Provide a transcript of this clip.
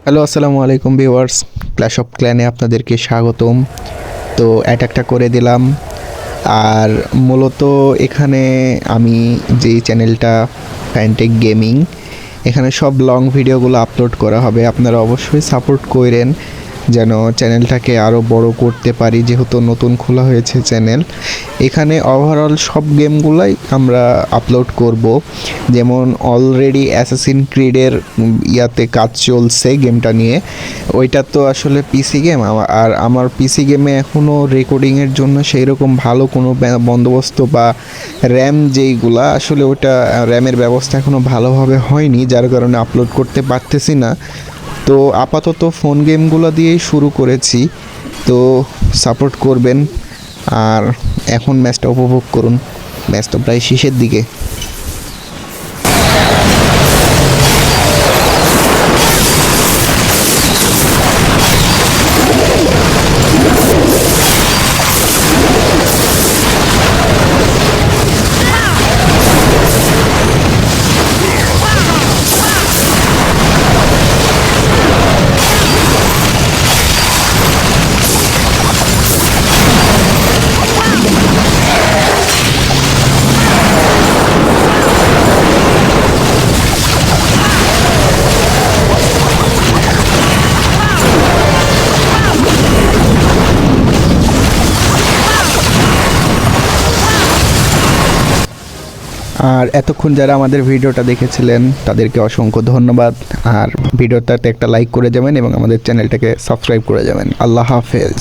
Hello, আসসালামু আলাইকুম viewers. Clash of ক্ল্যানে আপনাদেরকে স্বাগতম। তো অ্যাটাকটা করে দিলাম। আর মূলত এখানে আমি যেই চ্যানেলটা ফ্যানটেক গেমিং, এখানে সব লং ভিডিওগুলো আপলোড করা হবে। আপনারা অবশ্যই সাপোর্ট করেন যেন চ্যানেলটাকে আরও বড় করতে পারি, যেহেতু নতুন খোলা হয়েছে চ্যানেল। এখানে ওভারঅল সব গেমগুলাই আমরা আপলোড করব। যেমন অলরেডি অ্যাসাসিন ক্রিডের ইয়াতে কাজ চলছে গেমটা নিয়ে। ওইটা তো আসলে পিসি গেম, আর আমার পিসি গেমে এখনও রেকর্ডিংয়ের জন্য সেই রকম ভালো কোনো বন্দোবস্ত বা র্যাম যেইগুলা, আসলে ওটা র্যামের ব্যবস্থা এখনও ভালোভাবে হয়নি, যার কারণে আপলোড করতে পারতেছি না। তো আপাতত ফোন গেমগুলো দিয়েই শুরু করেছি। তো সাপোর্ট করবেন আর এখন ম্যাচটা উপভোগ করুন। ম্যাচটা প্রায় শেষের দিকে। আর এতক্ষণ যারা আমাদের ভিডিওটা দেখেছিলেন তাদেরকে অসংখ্য ধন্যবাদ। আর ভিডিওটাতে একটা লাইক করে যাবেন এবং আমাদের চ্যানেলটাকে সাবস্ক্রাইব করে যাবেন। আল্লাহ হাফেজ।